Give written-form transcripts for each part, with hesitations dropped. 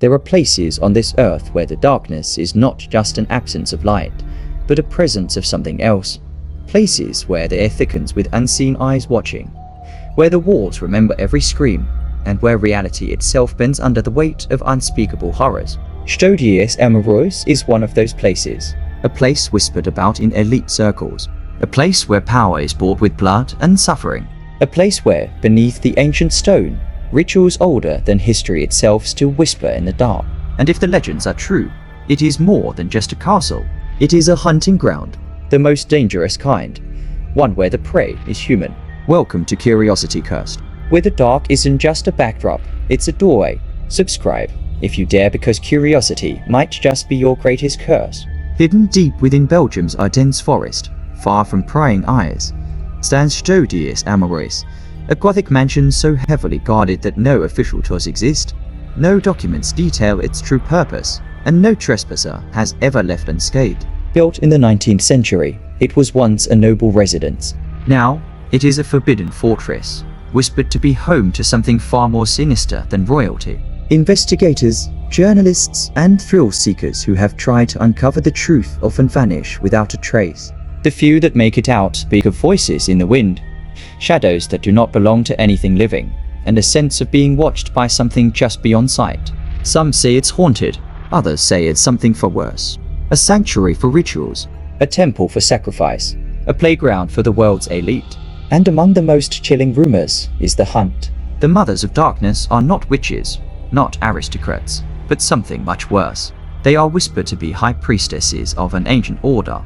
There are places on this earth where the darkness is not just an absence of light, but a presence of something else. Places where the air thickens with unseen eyes watching, where the walls remember every scream, and where reality itself bends under the weight of unspeakable horrors. Chateau Amerois is one of those places. A place whispered about in elite circles. A place where power is bought with blood and suffering. A place where, beneath the ancient stone, rituals older than history itself still whisper in the dark. And if the legends are true, it is more than just a castle. It is a hunting ground, the most dangerous kind. One where the prey is human. Welcome to Curiosity Cursed, where the dark isn't just a backdrop, it's a doorway. Subscribe if you dare, because curiosity might just be your greatest curse. Hidden deep within Belgium's Ardennes Forest, far from prying eyes, stands Chateau Amerois, a Gothic mansion so heavily guarded that no official tours exist, no documents detail its true purpose, and no trespasser has ever left unscathed. Built in the 19th century, it was once a noble residence. Now, it is a forbidden fortress, whispered to be home to something far more sinister than royalty. Investigators, journalists, and thrill-seekers who have tried to uncover the truth often vanish without a trace. The few that make it out speak of voices in the wind, shadows that do not belong to anything living, and a sense of being watched by something just beyond sight. Some say it's haunted, others say it's something far worse. A sanctuary for rituals, a temple for sacrifice, a playground for the world's elite. And among the most chilling rumors is the hunt. The Mothers of Darkness are not witches, not aristocrats, but something much worse. They are whispered to be high priestesses of an ancient order,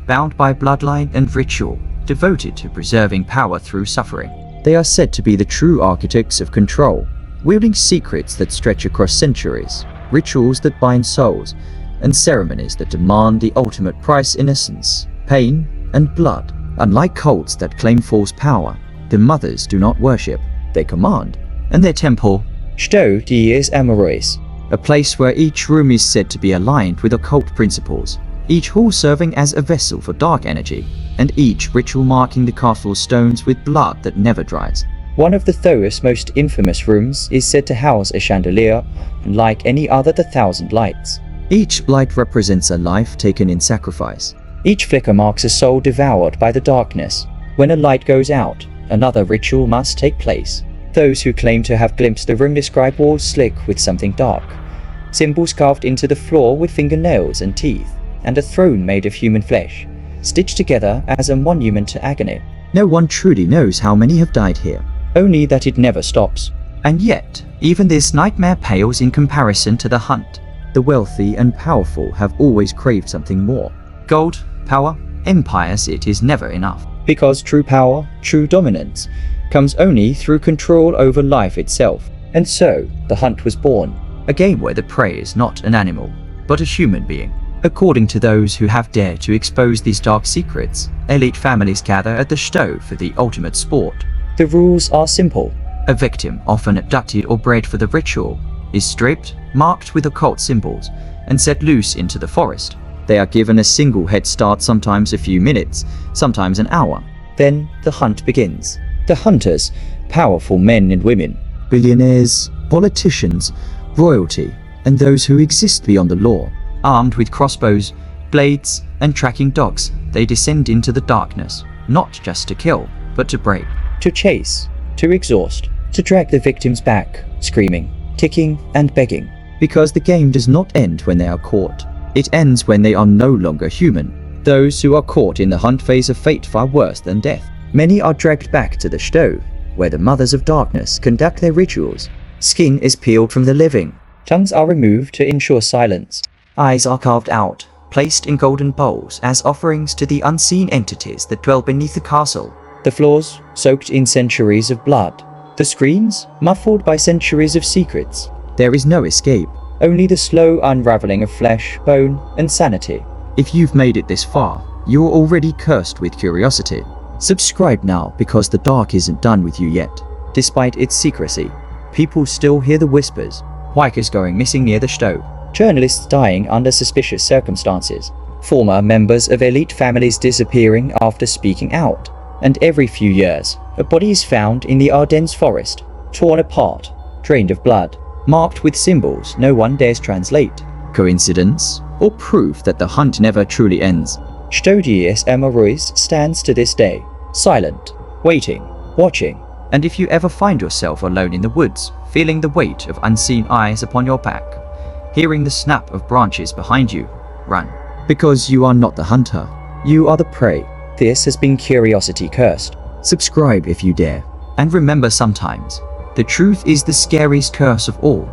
bound by bloodline and ritual, devoted to preserving power through suffering. They are said to be the true architects of control, wielding secrets that stretch across centuries, rituals that bind souls, and ceremonies that demand the ultimate price: innocence, pain, and blood. Unlike cults that claim false power, the mothers do not worship, they command. And their temple, Chateau Amerois, a place where each room is said to be aligned with occult principles, each hall serving as a vessel for dark energy, and each ritual marking the castle's stones with blood that never dries. One of the Thoris' most infamous rooms is said to house a chandelier, unlike any other the thousand lights. Each light represents a life taken in sacrifice. Each flicker marks a soul devoured by the darkness. When a light goes out, another ritual must take place. Those who claim to have glimpsed the room describe walls slick with something dark, symbols carved into the floor with fingernails and teeth, and a throne made of human flesh, stitched together as a monument to agony. No one truly knows how many have died here, only that it never stops. And yet, even this nightmare pales in comparison to the hunt. The wealthy and powerful have always craved something more. Gold, power, empires, it is never enough. Because true power, true dominance, comes only through control over life itself. And so, the hunt was born. A game where the prey is not an animal, but a human being. According to those who have dared to expose these dark secrets, elite families gather at the Chateau for the ultimate sport. The rules are simple. A victim, often abducted or bred for the ritual, is stripped, marked with occult symbols, and set loose into the forest. They are given a single head start, sometimes a few minutes, sometimes an hour. Then the hunt begins. The hunters, powerful men and women, billionaires, politicians, royalty, and those who exist beyond the law. Armed with crossbows, blades, and tracking dogs, they descend into the darkness, not just to kill, but to break, to chase, to exhaust, to drag the victims back, screaming, kicking, and begging. Because the game does not end when they are caught. It ends when they are no longer human. Those who are caught in the hunt face a fate far worse than death. Many are dragged back to the Chateau, where the Mothers of Darkness conduct their rituals. Skin is peeled from the living. Tongues are removed to ensure silence. Eyes are carved out, placed in golden bowls as offerings to the unseen entities that dwell beneath the castle. The floors, soaked in centuries of blood. The screens, muffled by centuries of secrets. There is no escape, only the slow unraveling of flesh, bone, and sanity. If you've made it this far, you're already cursed with curiosity. Subscribe now, because the dark isn't done with you yet. Despite its secrecy, people still hear the whispers. Hikers going missing near the Chateau. Journalists dying under suspicious circumstances. Former members of elite families disappearing after speaking out. And every few years, a body is found in the Ardennes Forest, torn apart, drained of blood. marked with symbols no one dares translate. Coincidence? Or proof that the hunt never truly ends? Chateau Amerois stands to this day, silent, waiting, watching, and if you ever find yourself alone in the woods, feeling the weight of unseen eyes upon your back, hearing the snap of branches behind you, run. Because you are not the hunter, you are the prey. This has been Curiosity Cursed. Subscribe if you dare. And remember, sometimes, the truth is the scariest curse of all.